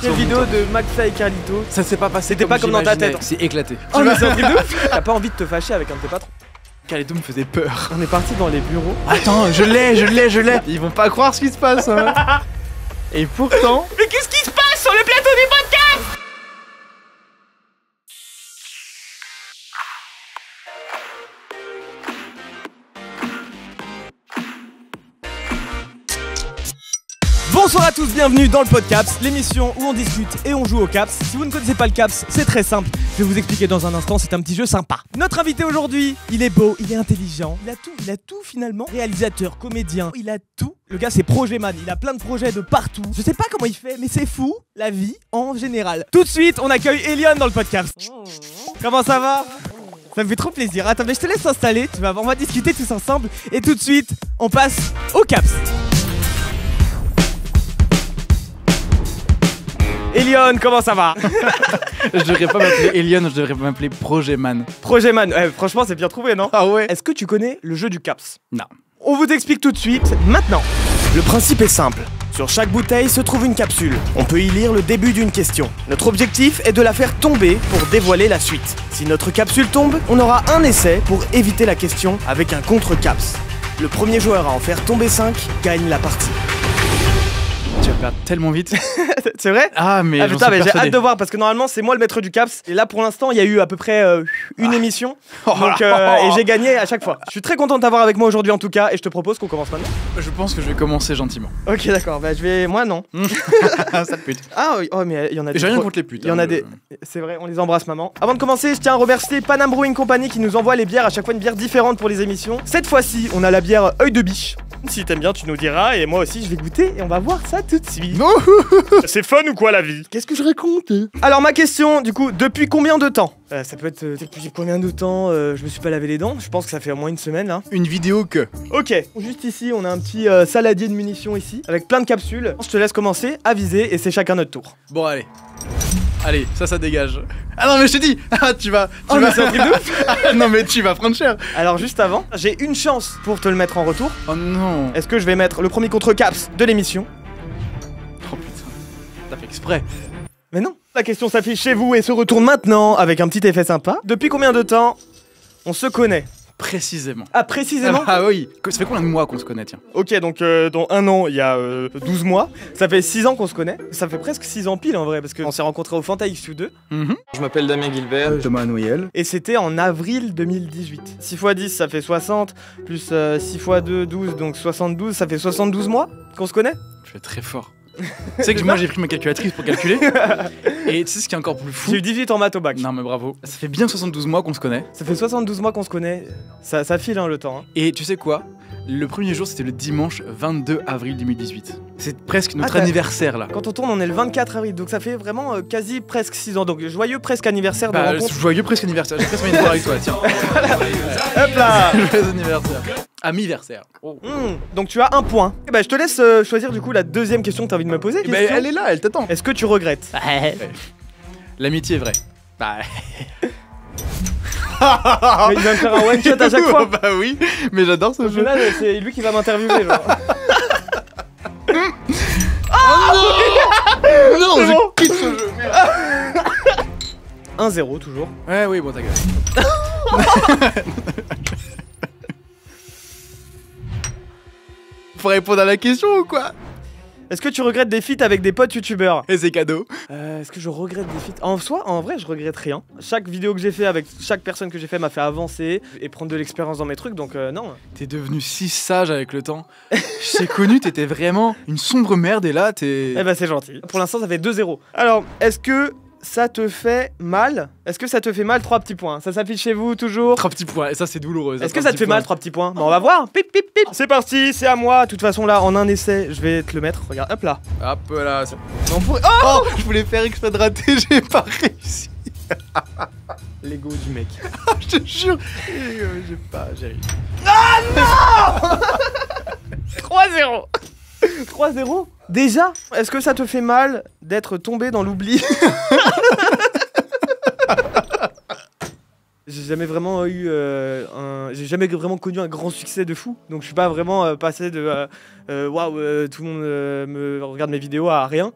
Quelle vidéo de McFly et Carlito. Ça s'est pas passé. C'était pas comme dans ta tête. C'est éclaté. Oh mais c'est un truc de ouf. T'as pas envie de te fâcher avec un de tes patrons. Carlito me faisait peur. On est parti dans les bureaux. Attends, je l'ai. Ils vont pas croire ce qui se passe. Hein. Et pourtant. Mais qu'est-ce qui se passe sur le plateau du podcast? Bonsoir à tous, bienvenue dans le Podcaps, l'émission où on discute et on joue au Caps. Si vous ne connaissez pas le Caps, c'est très simple, je vais vous expliquer dans un instant, c'est un petit jeu sympa. Notre invité aujourd'hui, il est beau, il est intelligent, il a tout finalement. Réalisateur, comédien, il a tout. Le gars c'est Projetman, il a plein de projets de partout. Je sais pas comment il fait, mais c'est fou, la vie en général. Tout de suite, on accueille Elion dans le Podcaps. Comment ça va? Ça me fait trop plaisir. Attends, mais je te laisse t'installer, tu vas voir, on va discuter tous ensemble. Et tout de suite, on passe au Caps. Elion, comment ça va? Je devrais pas m'appeler Elion, je devrais m'appeler Projetman. Projetman, franchement c'est bien trouvé non? Ah ouais? Est-ce que tu connais le jeu du Caps? Non. On vous explique tout de suite, maintenant. Le principe est simple. Sur chaque bouteille se trouve une capsule. On peut y lire le début d'une question. Notre objectif est de la faire tomber pour dévoiler la suite. Si notre capsule tombe, on aura un essai pour éviter la question avec un contre-caps. Le premier joueur à en faire tomber 5 gagne la partie. Tu vas perdre tellement vite. C'est vrai? Ah mais j'en putain, suis mais j'ai persuadé. hâte de voir parce que normalement c'est moi le maître du Caps. Et là pour l'instant il y a eu à peu près une émission. Donc, et j'ai gagné à chaque fois. Je suis très content de t'avoir avec moi aujourd'hui en tout cas. Et je te propose qu'on commence maintenant. Je pense que je vais commencer gentiment. Ok d'accord, bah je vais... Moi non. Ça pute. Ah oui, oh mais il y en a des... J'ai rien contre les putes. Il y en a des... C'est vrai, on les embrasse maman. Avant de commencer, je tiens à remercier Panam Brewing Company qui nous envoie les bières, à chaque fois une bière différente pour les émissions. Cette fois-ci, on a la bière œil de biche. Si t'aimes bien, tu nous diras, et moi aussi je vais goûter et on va voir ça tout de suite. Non. C'est fun ou quoi la vie? Qu'est-ce que je raconte? Alors ma question, du coup, depuis combien de temps? Ça peut être depuis combien de temps je me suis pas lavé les dents? Je pense que ça fait au moins une semaine là. Une vidéo que. Ok, juste ici, on a un petit saladier de munitions ici, avec plein de capsules. Je te laisse commencer à viser et c'est chacun notre tour. Bon allez. Allez, ça dégage. Ah non mais je t'ai dit. Ah tu vas. Mais c'est un truc de ouf. Ah, non mais tu vas prendre cher. Alors juste avant, j'ai une chance pour te le mettre en retour. Oh non. Est-ce que je vais mettre le premier contre-caps de l'émission? Oh putain. T'as fait exprès. Mais non. La question s'affiche chez vous et se retourne maintenant avec un petit effet sympa. Depuis combien de temps on se connaît? Précisément. Ah précisément? Ah oui. Ça fait combien de mois qu'on se connaît tiens? Ok, donc dans un an, il y a 12 mois. Ça fait 6 ans qu'on se connaît. Ça fait presque 6 ans pile en vrai, parce qu'on s'est rencontrés au Fanta XU2. Je m'appelle Damien Gilbert. Thomas Noël. Et c'était en avril 2018. 6 x 10, ça fait 60. Plus 6 x 2, 12, donc 72. Ça fait 72 mois qu'on se connaît. Je suis très fort. Tu sais que moi j'ai pris ma calculatrice pour calculer. Et tu sais ce qui est encore plus fou? J'ai eu 18 en maths au bac. Non mais bravo. Ça fait bien 72 mois qu'on se connaît. Ça fait 72 mois qu'on se connaît. Ça file hein, le temps. Hein. Et tu sais quoi? Le premier jour c'était le dimanche 22 avril 2018. C'est presque notre Ah, anniversaire là. Quand on tourne, on est le 24 avril. Donc ça fait vraiment quasi presque 6 ans. Donc joyeux presque anniversaire de rencontre. Joyeux presque anniversaire. J'ai presque envie de voir avec toi, tiens. Hop là. Joyeux anniversaire. Amiversaire. Oh. Donc tu as un point. Et bah je te laisse choisir du coup la deuxième question que tu as envie de me poser. Bah, elle est là, elle t'attend. Est-ce que tu regrettes? L'amitié est vraie. Bah. Mais il va me faire un one shot à chaque fois. Bah oui, mais j'adore ce Au jeu. final, c'est lui qui va m'interviewer genre. Non, C'est je bon. quitte ce jeu. Merde. 1-0 toujours. Ouais, oui, bon, ta gueule. Faut répondre à la question ou quoi? Est-ce que tu regrettes des feats avec des potes youtubeurs? Et c'est cadeau. Est-ce que je regrette des feats? En vrai, je regrette rien. Chaque vidéo que j'ai fait avec chaque personne que j'ai fait m'a fait avancer et prendre de l'expérience dans mes trucs, donc non. T'es devenu si sage avec le temps. Je t'ai connu, t'étais vraiment une sombre merde et là t'es. Eh bah c'est gentil. Pour l'instant, ça fait 2-0. Alors, est-ce que ça te fait mal? Est-ce que ça te fait mal 3 petits points? Ça s'affiche chez vous toujours? 3 petits points, et ça c'est douloureux. Est-ce que ça te fait mal 3 petits points? Bon, on va voir. Pip pip pip. C'est parti, c'est à moi. De toute façon là, en un essai, je vais te le mettre. Regarde, hop là. Hop là. On pourrait... Oh, je voulais faire exprès de rater, j'ai pas réussi. L'ego du mec. Je te jure, j'ai réussi. 3-0. 3-0? Déjà? Est-ce que ça te fait mal d'être tombé dans l'oubli? J'ai jamais vraiment eu j'ai jamais vraiment connu un grand succès de fou. Donc je suis pas vraiment passé de waouh, tout le monde me regarde mes vidéos à rien.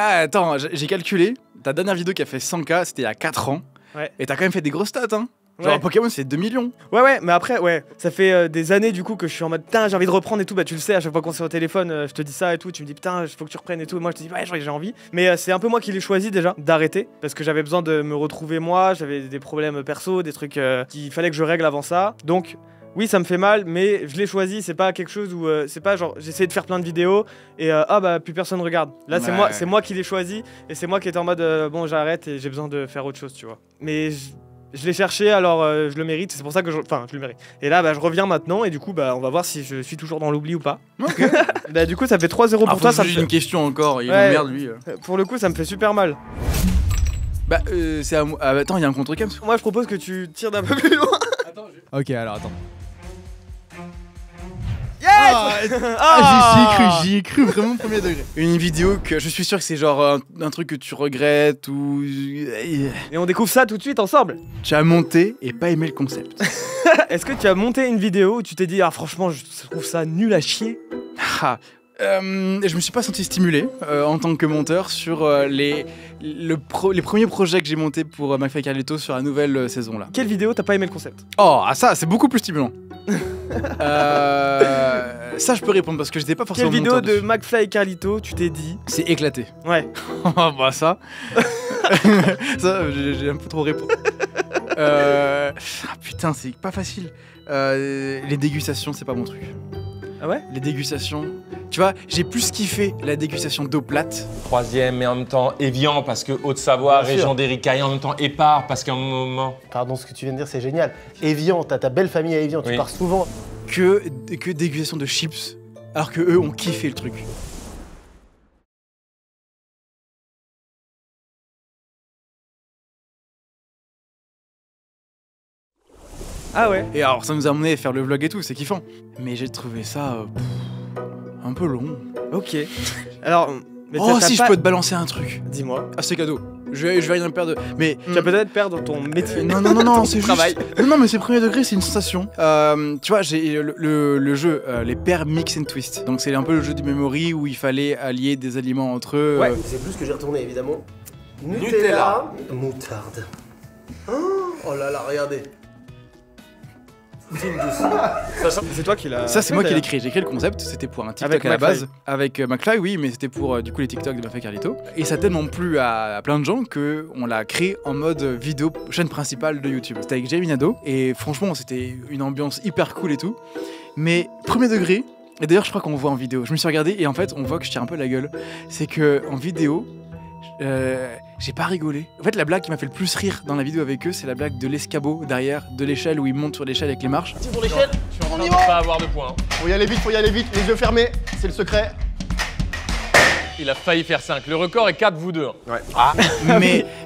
Ah, attends, j'ai calculé. Ta dernière vidéo qui a fait 100K, c'était il y a 4 ans. Ouais. Et t'as quand même fait des grosses stats, hein. Genre Ouais. Pokémon, c'est 2 millions. Ouais, mais après, ouais, ça fait des années du coup que je suis en mode putain, j'ai envie de reprendre et tout. Bah, tu le sais, à chaque fois qu'on s'est au téléphone, je te dis ça et tout. Tu me dis putain, il faut que tu reprennes et tout. Et moi, je te dis ouais, j'ai envie. Mais c'est un peu moi qui l'ai choisi déjà d'arrêter parce que j'avais besoin de me retrouver moi. J'avais des problèmes perso, des trucs qu'il fallait que je règle avant ça. Donc, oui, ça me fait mal, mais je l'ai choisi. C'est pas quelque chose où c'est pas genre j'essaie de faire plein de vidéos et ah bah plus personne regarde. Là, Ouais. c'est moi qui l'ai choisi et c'est moi qui étais en mode bon, j'arrête et j'ai besoin de faire autre chose, tu vois. Mais je l'ai cherché, alors je le mérite, c'est pour ça que je le mérite. Et là, bah, je reviens maintenant, et du coup, bah, on va voir si je suis toujours dans l'oubli ou pas. Ok. Bah, du coup, ça fait 3-0 pour toi. Ça me J'ai fait- une question encore, il Ouais. m'emmerde lui. Pour le coup, ça me fait super mal. Bah, c'est à moi. Ah, attends, il y a un contre-cam. Moi, je propose que tu tires d'un peu plus loin. Ok, alors attends. J'y ai cru vraiment premier degré. Une vidéo que je suis sûr que c'est genre un truc que tu regrettes ou. Et on découvre ça tout de suite ensemble. Tu as monté et pas aimé le concept. Est-ce que tu as monté une vidéo où tu t'es dit, ah, franchement, je trouve ça nul à chier? Ah. Je me suis pas senti stimulé en tant que monteur sur les premiers projets que j'ai montés pour McFly et Carlito sur la nouvelle saison là. Quelle vidéo t'as pas aimé le concept? Oh, ah ça, c'est beaucoup plus stimulant. Ça, je peux répondre parce que j'étais pas forcément Quelle vidéo monteur de dessus. McFly et Carlito tu t'es dit? C'est éclaté. Ouais. Bah ça. Ça, j'ai un peu trop répondu. Ah, putain, c'est pas facile. Les dégustations, c'est pas mon truc. Ah ouais? Les dégustations. Tu vois, j'ai plus kiffé la dégustation d'eau plate. Troisième, mais en même temps Évian parce que Haute-Savoie, Bien sûr. région d'Éricaille, en même temps Épars parce qu'à un moment. Pardon, ce que tu viens de dire, c'est génial. Évian, t'as ta belle famille à Évian, tu Oui. pars souvent. Que dégustation de chips, alors que eux ont kiffé le truc. Ah ouais? Et alors, ça nous a amené à faire le vlog et tout, c'est kiffant. Mais j'ai trouvé ça un peu long. Ok. Alors, mais Oh, t'as si pas- je peux te balancer un truc. Dis-moi. Ah, c'est cadeau. Je vais rien perdre. Mais. Tu vas peut-être perdre ton métier. Non, c'est juste. travail. Non, mais c'est premier degré, c'est une sensation. Tu vois, j'ai le jeu, les paires Mix and Twist. Donc, c'est un peu le jeu du memory où il fallait allier des aliments entre eux. Ouais. C'est plus que j'ai retourné, évidemment. Nutella. Moutarde. Oh là là, regardez. C'est toi qui l'as. Ça, c'est moi qui l'ai d'ailleurs. créé. J'ai créé le concept. C'était pour un TikTok Avec à la McFly. base. Avec McFly, oui, mais c'était pour du coup les TikTok de McFly Carlito. Et ça a tellement plu à plein de gens qu'on l'a créé en mode vidéo, chaîne principale de YouTube. C'était avec Jeremy Nadeau. Et franchement, c'était une ambiance hyper cool et tout. Mais premier degré. Et d'ailleurs, je crois qu'on voit en vidéo. Je me suis regardé et en fait, on voit que je tire un peu la gueule. C'est que en vidéo. J'ai pas rigolé. En fait, la blague qui m'a fait le plus rire dans la vidéo avec eux, c'est la blague de l'escabeau derrière, de l'échelle où ils montent sur l'échelle avec les marches. Sur l'échelle, On ne pas avoir de points. faut y aller vite, les yeux fermés, c'est le secret. Il a failli faire 5. Le record est 4, vous deux.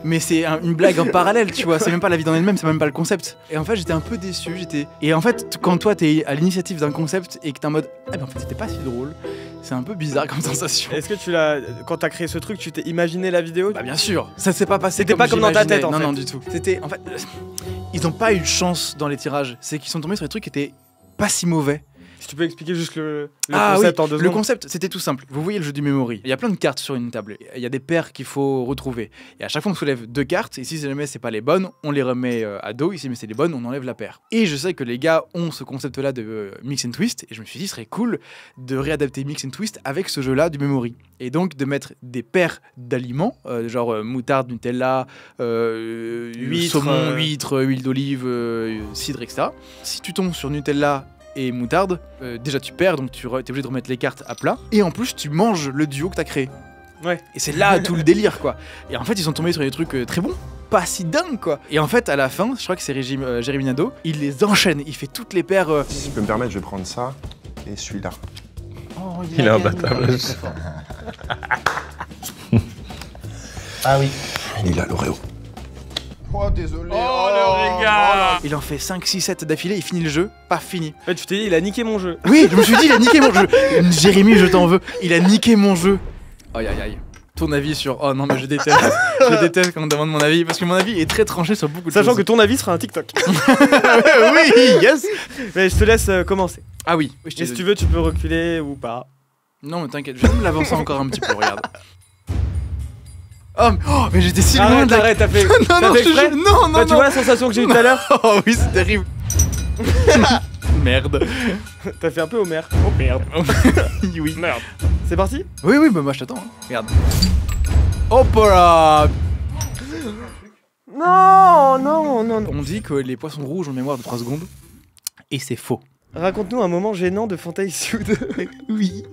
mais c'est une blague en parallèle, tu vois. C'est même pas la vie en elle-même, c'est même pas le concept. Et en fait, j'étais un peu déçu. Et en fait, quand toi, t'es à l'initiative d'un concept et que t'es en mode, ah ben en fait, c'était pas si drôle. C'est un peu bizarre comme sensation. Est-ce que tu l'as. Quand t'as créé ce truc, tu t'es imaginé la vidéo? Bah bien sûr, ça s'est pas passé. C'était pas comme dans ta j'imaginais. tête, en Non, fait. non, du tout. C'était en fait, ils ont pas eu de chance dans les tirages. C'est qu'ils sont tombés sur des trucs qui étaient pas si mauvais. Si tu peux expliquer juste le Ah concept oui, en 2 le secondes. concept, c'était tout simple. Vous voyez le jeu du memory. Il y a plein de cartes sur une table. Il y a des paires qu'il faut retrouver. Et à chaque fois, on soulève 2 cartes. Et si jamais c'est pas les bonnes, on les remet à dos. Ici, mais c'est les bonnes, on enlève la paire. Et je sais que les gars ont ce concept-là de mix and twist. Et je me suis dit, ce serait cool de réadapter mix and twist avec ce jeu-là du memory. Et donc de mettre des paires d'aliments, genre moutarde, Nutella, Huître, saumon, huître, huile d'olive, cidre, etc. Si tu tombes sur Nutella et moutarde, déjà tu perds, donc tu es obligé de remettre les cartes à plat. Et en plus, tu manges le duo que tu as créé. Ouais. Et c'est là tout le délire, quoi. Et en fait, ils sont tombés sur des trucs très bons, pas si dingues, quoi. Et en fait, à la fin, je crois que c'est Jérémy Nadeau, il les enchaîne, il fait toutes les paires. Si je peux me permettre, je vais prendre ça et celui-là. Oh, Il est imbattable. Ah oui. Il a l'Oreo. Oh, désolé. Oh, le régal. Il en fait 5, 6, 7 d'affilée, il finit le jeu, pas fini. En fait, tu t'es dit, il a niqué mon jeu. Oui, je me suis dit, il a niqué mon jeu. Jérémy, je t'en veux. Il a niqué mon jeu. Aïe aïe aïe. Ton avis sur. Oh non, mais je déteste. Je déteste quand on me demande mon avis. Parce que mon avis est très tranché sur beaucoup de Sachant que choses. ton avis sera un TikTok. Oui, yes. Mais je te laisse commencer. Ah oui. Oui, je t'ai Et si dit. tu veux, tu peux reculer ou pas. Non, mais t'inquiète, je vais me l'avancer encore un petit peu, regarde. mais j'étais si loin de la... Arrête, t'as fait. Non, t'as non, fait je te exprès jure, non, Bah, tu vois la sensation que j'ai eu tout à l'heure? Oh oui, c'est terrible. Merde. T'as fait un peu Homer. Oh merde. Oui. Merde. C'est parti? Oui, bah moi je t'attends. Hein. Regarde. Hop là. Non. On dit que les poissons rouges ont une mémoire de 3 secondes. Et c'est faux. Raconte-nous un moment gênant de Fantasy Sud. Oui.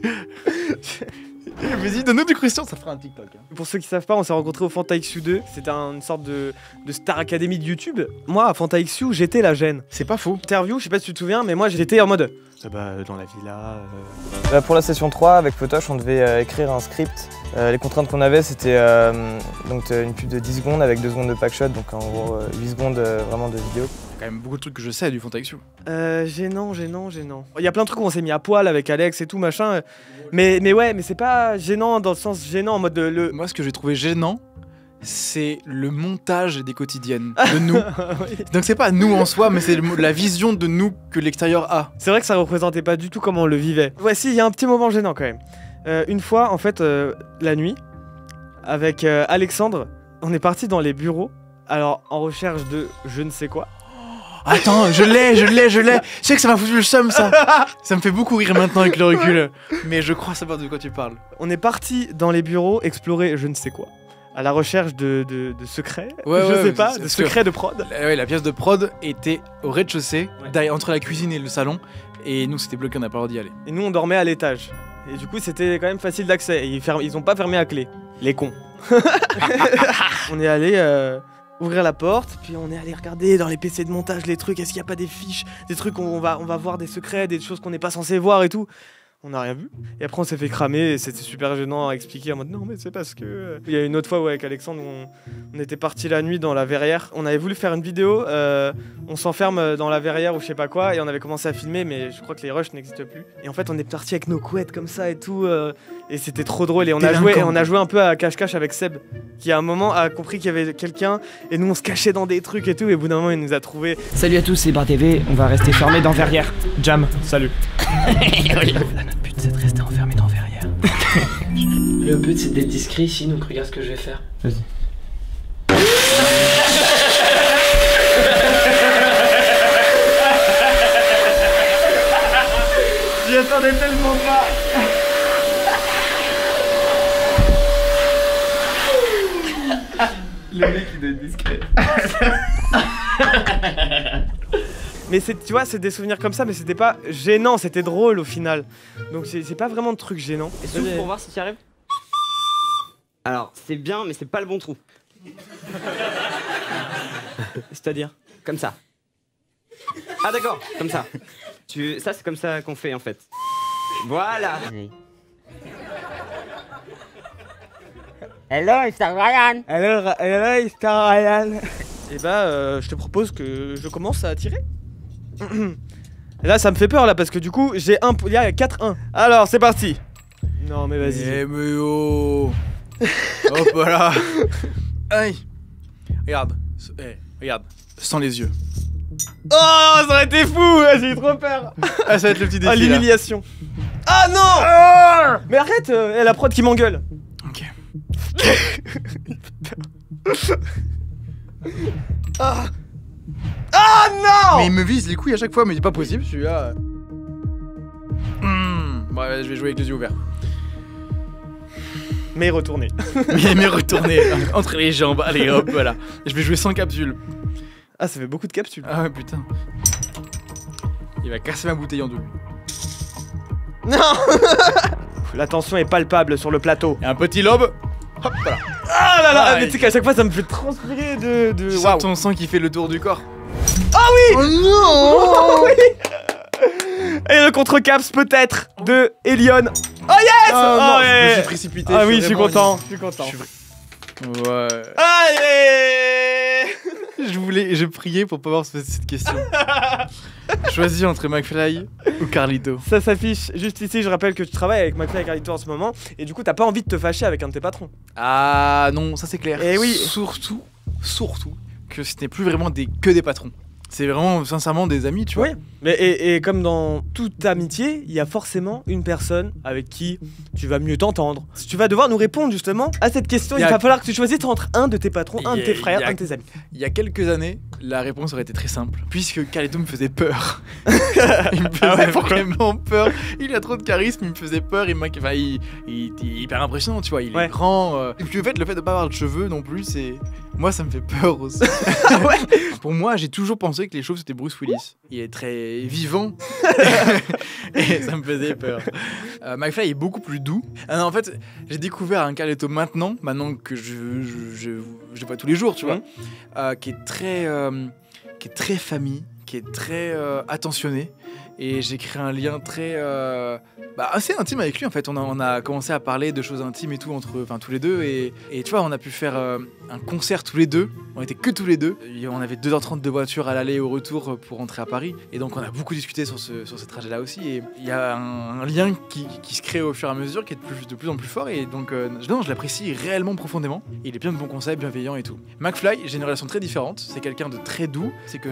Vas-y, donne-nous du Christian, ça fera un TikTok. Hein. Pour ceux qui savent pas, on s'est rencontrés au Fanta XU2. C'était une sorte de Star Academy de YouTube. Moi, à Fanta XU, j'étais la gêne. C'est pas faux. Interview, je sais pas si tu te souviens, mais moi j'étais en mode. Dans la villa. Pour la session 3, avec Photosh, on devait écrire un script. Les contraintes qu'on avait, c'était donc une pub de 10 secondes avec 2 secondes de packshot, donc en gros 8 secondes vraiment de vidéo. Il y a quand même beaucoup de trucs que je sais du Fanta XU. Gênant. Il y a plein de trucs où on s'est mis à poil avec Alex et tout machin. Mais c'est pas gênant dans le sens gênant en mode Moi, ce que j'ai trouvé gênant, c'est le montage des quotidiennes de nous. Oui. Donc c'est pas nous en soi, mais c'est la vision de nous que l'extérieur a. C'est vrai que ça représentait pas du tout comment on le vivait. Ouais, si, il y a un petit moment gênant quand même. Une fois, en fait, la nuit, avec Alexandre, on est parti dans les bureaux. Alors, en recherche de je ne sais quoi. Attends, je l'ai. Je sais que ça m'a foutu le seum, ça. Ça me fait beaucoup rire maintenant avec le recul. Mais je crois savoir de quoi tu parles. On est parti dans les bureaux explorer je ne sais quoi. À la recherche de secrets, Ouais, je sais ouais, pas, c'est de sûr. secrets de prod. La pièce de prod était au rez-de-chaussée, entre la cuisine et le salon. Et nous, c'était bloqué, on n'a pas le droit d'y aller. Et nous, on dormait à l'étage. Et du coup, c'était quand même facile d'accès. Et ils ont pas fermé à clé. Les cons. On est allé ouvrir la porte, puis on est allé regarder dans les PC de montage les trucs. Est-ce qu'il n'y a pas des fiches, des trucs où on va voir des secrets, des choses qu'on n'est pas censé voir et tout. On n'a rien vu. Et après, on s'est fait cramer et c'était super gênant à expliquer en mode non, mais c'est parce que. Il y a une autre fois où, avec Alexandre, on était parti la nuit dans la verrière. On avait voulu faire une vidéo, on s'enferme dans la verrière ou je sais pas quoi, et on avait commencé à filmer, mais je crois que les rushs n'existent plus. Et en fait, on est parti avec nos couettes comme ça et tout, et c'était trop drôle. Et on a joué un peu à cache-cache avec Seb, qui à un moment a compris qu'il y avait quelqu'un, et nous on se cachait dans des trucs et tout, et au bout d'un moment, il nous a trouvés. Salut à tous, c'est Bar TV, on va rester fermé dans Verrières. Jam, salut. Notre but c'est de rester enfermé dans Verrières. Le but c'est d'être discret ici, donc regarde ce que je vais faire. Vas-y. J'y attendais tellement pas. Le mec il doit être discret. Mais tu vois, c'est des souvenirs comme ça, mais c'était pas gênant, c'était drôle au final. Donc c'est pas vraiment de truc gênant. Et souffle pour voir si tu y arrives. Alors, c'est bien, mais c'est pas le bon trou. C'est-à-dire Comme ça. Ah d'accord, comme ça. Ça c'est comme ça qu'on fait en fait. Voilà. Hello, Mr. Ryan. Hello, Star Ryan. Et bah, je te propose que je commence à tirer. Et là, ça me fait peur là parce que du coup, il y a 4-1. Alors, c'est parti. Non, mais vas-y. Eh mais oh. Hop là. Aïe. Regarde. Regarde. Sans les yeux. Oh, ça aurait été fou. J'ai eu trop peur. Ah, ça va être le petit défi. Ah, là. l'humiliation. Ah non. Mais arrête, la prod qui m'engueule. Ok. Ah. Ah non. Mais il me vise les couilles à chaque fois, mais c'est pas possible celui-là. Bon, je vais jouer avec les yeux ouverts. Mais retourner. mais retourner entre les jambes. Allez hop, voilà. Je vais jouer sans capsule. Ah, ça fait beaucoup de capsules. Ah ouais, putain. Il va casser ma bouteille en deux. Non. La tension est palpable sur le plateau. Et un petit lobe. Hop là. Ah là là, Ah, mais tu sais qu'à chaque fois ça me fait transpirer de... Tu sens Waouh. ton sang qui fait le tour du corps. Ah oui. Oh non. Oh, oui. Et le contre-caps peut-être de Elion. Oh yes. Oh non, je me ouais. suis précipité. Ah oui, je suis vraiment content, je suis content. Ouais. Allez. Je priais pour pas avoir cette question. Choisis entre McFly ou Carlito. Ça s'affiche juste ici, je rappelle que tu travailles avec McFly et Carlito en ce moment, et du coup t'as pas envie de te fâcher avec un de tes patrons. Ah non, ça c'est clair. Eh oui. Surtout que ce n'est plus vraiment que des patrons. C'est vraiment sincèrement des amis, tu vois. Oui, mais et comme dans toute amitié, il y a forcément une personne avec qui tu vas mieux t'entendre. Si tu vas devoir nous répondre justement à cette question, il va falloir que tu choisisses entre un de tes patrons, un de tes frères, un de tes amis. Il y a quelques années, la réponse aurait été très simple, puisque Carlito me faisait peur. Il me faisait vraiment peur. Il a trop de charisme, il me faisait peur, il est hyper impressionnant, tu vois, il est grand. Et puis en fait, le fait de pas avoir de cheveux non plus, c'est... Moi, ça me fait peur aussi. Pour moi, j'ai toujours pensé que les chauves, c'était Bruce Willis. Il est très vivant. Et ça me faisait peur. McFly est beaucoup plus doux. Non, en fait, j'ai découvert un Carlito maintenant que je vois tous les jours, tu vois, qui est très famille, qui est très attentionné. Et j'ai créé un lien très assez intime avec lui en fait. On a commencé à parler de choses intimes et tout tous les deux et tu vois, on a pu faire un concert tous les deux. On était que tous les deux. Et on avait 2h30 de voiture à l'aller et au retour pour rentrer à Paris. Et donc on a beaucoup discuté sur ce trajet-là aussi. Et il y a un lien qui se crée au fur et à mesure, qui est de plus en plus fort. Et donc je l'apprécie réellement profondément. Et il est plein de bons conseils, bienveillant et tout. McFly, j'ai une relation très différente. C'est quelqu'un de très doux. C'est pas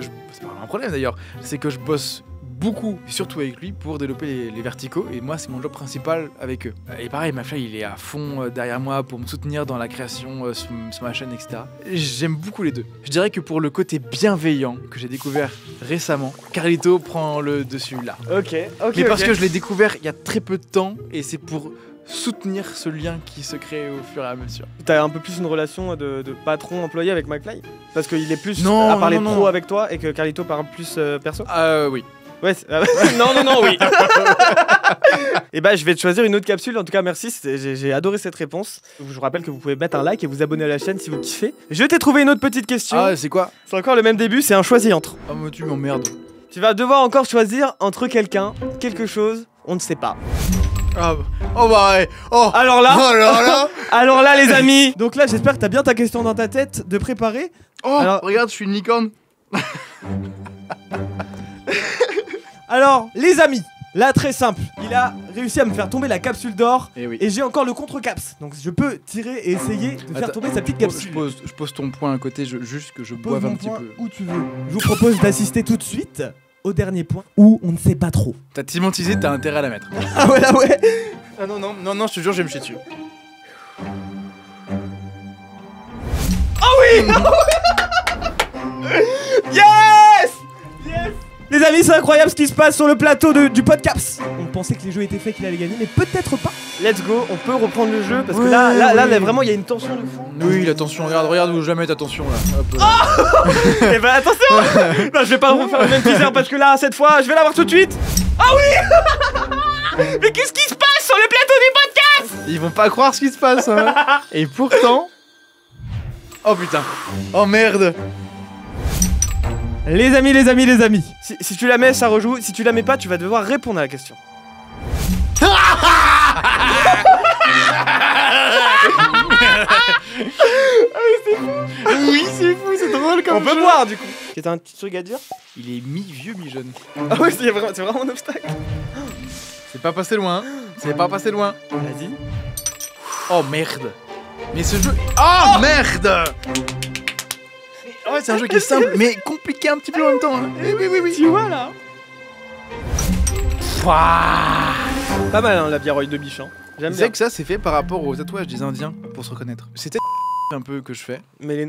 un problème d'ailleurs. C'est que je bosse beaucoup, surtout avec lui, pour développer les verticaux. Et moi, c'est mon job principal avec eux. Et pareil, McFly, il est à fond derrière moi pour me soutenir dans la création sur ma chaîne, etc. J'aime beaucoup les deux. Je dirais que pour le côté bienveillant que j'ai découvert récemment, Carlito prend le dessus là. Ok. Mais parce que je l'ai découvert il y a très peu de temps et c'est pour soutenir ce lien qui se crée au fur et à mesure. T'as un peu plus une relation de patron-employé avec McFly? Parce qu'il est plus à parler pro avec toi et que Carlito parle plus perso? Oui. Ouais, non, oui. Et bah, je vais te choisir une autre capsule. En tout cas, merci. J'ai adoré cette réponse. Je vous rappelle que vous pouvez mettre un like et vous abonner à la chaîne si vous kiffez. Je t'ai trouvé une autre petite question. Ah, c'est quoi? C'est encore le même début. C'est un choisi entre. Ah, mais tu m'emmerdes. Tu vas devoir encore choisir entre quelque chose, on ne sait pas. Ah, oh bah ouais. Oh. Alors là, alors là, les amis. Donc là, j'espère que t'as bien ta question dans ta tête de préparer. Oh, alors, regarde, je suis une licorne. Alors, les amis, là, très simple. Il a réussi à me faire tomber la capsule d'or. Et j'ai encore le contre-caps. Donc, je peux tirer et essayer de faire tomber sa petite capsule. Je pose ton point à côté, juste que je boive un petit peu. Où tu veux. Je vous propose d'assister tout de suite au dernier point où on ne sait pas trop. T'as timantisé, t'as intérêt à la mettre. Ah ouais, là, ouais. Ah non, je te jure, je vais me chier dessus. Oh oui. Yes. Les amis, c'est incroyable ce qui se passe sur le plateau du Podcaps. On pensait que les jeux étaient faits, qu'il allait gagner, mais peut-être pas. Let's go, on peut reprendre le jeu parce que là, vraiment, il y a une tension de fou. Oui, la tension, regarde où je la mets ta tension là. Hop, là. Eh ben attention. Non, je vais pas refaire le même teaser parce que là, cette fois, je vais l'avoir tout de suite. Ah oui. Mais qu'est-ce qui se passe sur le plateau du Podcaps? Ils vont pas croire ce qui se passe, hein. Et pourtant... Oh putain. Oh merde. Les amis. Si tu la mets, ça rejoue. Si tu la mets pas, tu vas devoir répondre à la question. Oui, c'est fou, c'est drôle comme on peut boire du coup. T'as un petit truc à dire? Il est mi-vieux, mi-jeune. Ah ouais, c'est vraiment un obstacle. C'est pas passé loin. Vas-y. Oh merde. Mais ce jeu... Oh merde. Ouais, c'est un jeu qui est simple, mais compliqué un petit peu en même temps. Hein. Oui. Tu vois là. Pas mal hein, la bière de biche. Hein. J'aime bien. Tu sais que ça, c'est fait par rapport aux tatouages des Indiens, pour se reconnaître. C'était un peu que je fais. Mais les...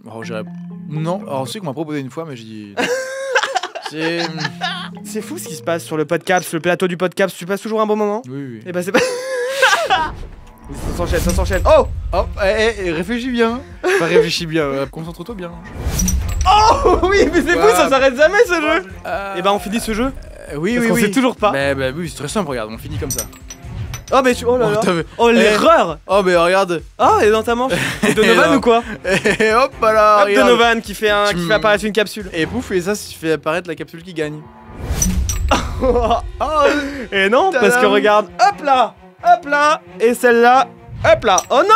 Oh, j'irais... Non, alors c'est qu'on m'a proposé une fois, mais j'ai dit... C'est fou ce qui se passe sur le Podcaps, le plateau du Podcaps. Tu passes toujours un bon moment? Oui. Et bah c'est pas... Ça s'enchaîne. Oh, réfléchis bien. Enfin, réfléchis bien, concentre-toi bien. Oh oui, mais c'est fou, ça s'arrête jamais ce jeu. Et bah on finit ce jeu. Oui. On sait toujours pas. Bah oui, c'est très simple, regarde, on finit comme ça. Oh mais oh là là. Oh l'erreur. Oh mais regarde. Oh et dans ta manche. C'est Donovan ou quoi? Et hop là. Hop, Donovan qui fait apparaître une capsule. Et pouf, et ça fait apparaître la capsule qui gagne. Et non, parce que regarde, hop là, et celle-là, hop là. Oh non.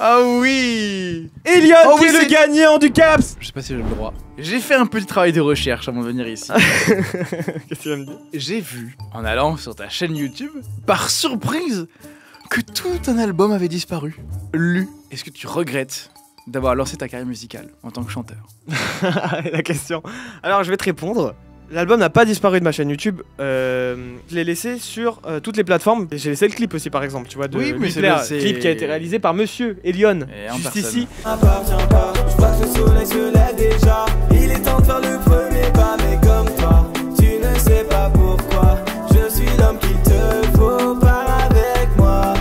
Ah oui. Elion qui est le gagnant du Caps. Je sais pas si j'ai le droit. J'ai fait un petit travail de recherche avant de venir ici. Qu'est-ce que tu vas me dire? J'ai vu, en allant sur ta chaîne YouTube, par surprise, que tout un album avait disparu. Est-ce que tu regrettes d'avoir lancé ta carrière musicale en tant que chanteur? La question. Alors je vais te répondre. L'album n'a pas disparu de ma chaîne YouTube. Je l'ai laissé sur toutes les plateformes. Et j'ai laissé le clip aussi par exemple, tu vois, de Oui, mais Hitler, c'est- clip qui a été réalisé par Monsieur Elion, Et en juste personne. ici. Appartient pas, je vois que le soleil se lève déjà. Il est temps de faire le premier pas, mais comme toi, tu ne sais pas pourquoi. Je suis l'homme qu'il te faut, pas avec moi.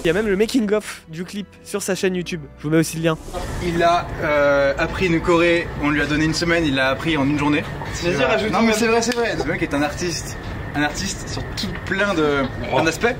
Il y a même le making of du clip sur sa chaîne YouTube. Je vous mets aussi le lien. Il a appris une choré, on lui a donné une semaine, il l'a appris en une journée. Vas-y, rajoute-le. Non mais c'est vrai, c'est vrai. Ce mec est un artiste sur tout plein d'aspects,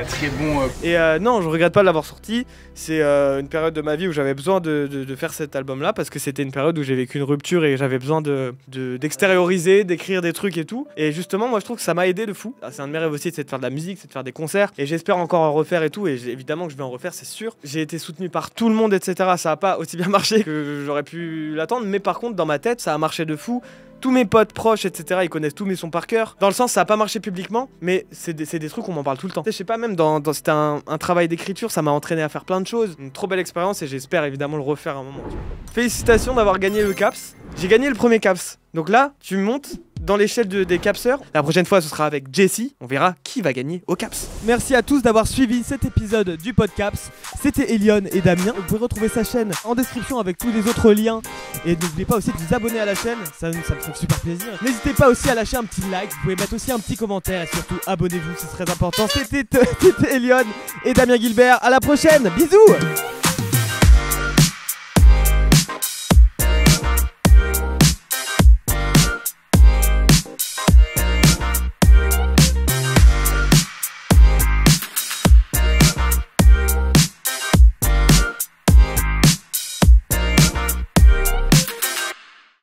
très bon. Et non, je regrette pas de l'avoir sorti. C'est une période de ma vie où j'avais besoin de faire cet album-là parce que c'était une période où j'ai vécu une rupture et j'avais besoin d'extérioriser, d'écrire des trucs et tout. Et justement, moi je trouve que ça m'a aidé de fou. C'est un de mes rêves aussi, c'est de faire de la musique, c'est de faire des concerts. Et j'espère encore en refaire et tout. Et évidemment que je vais en refaire, c'est sûr. J'ai été soutenu par tout le monde, etc. Ça a pas aussi bien marché que j'aurais pu l'attendre. Mais par contre, dans ma tête, ça a marché de fou. Tous mes potes proches, etc., ils connaissent tous mes sons par cœur. Dans le sens, ça a pas marché publiquement, mais c'est des trucs, on m'en parle tout le temps. Je sais pas, même c'était un travail d'écriture, ça m'a entraîné à faire plein de choses. Une trop belle expérience et j'espère évidemment le refaire un moment. Félicitations d'avoir gagné le CAPS. J'ai gagné le premier CAPS. Donc là, tu montes dans l'échelle des capseurs. La prochaine fois, ce sera avec Jessie. On verra qui va gagner au CAPS. Merci à tous d'avoir suivi cet épisode du Podcaps. C'était Elion et Damien. Vous pouvez retrouver sa chaîne en description avec tous les autres liens. Et n'oubliez pas aussi de vous abonner à la chaîne. Ça me fait super plaisir. N'hésitez pas aussi à lâcher un petit like. Vous pouvez mettre aussi un petit commentaire. Et surtout, abonnez-vous, c'est très important. C'était Elion et Damien Guilbert. À la prochaine. Bisous.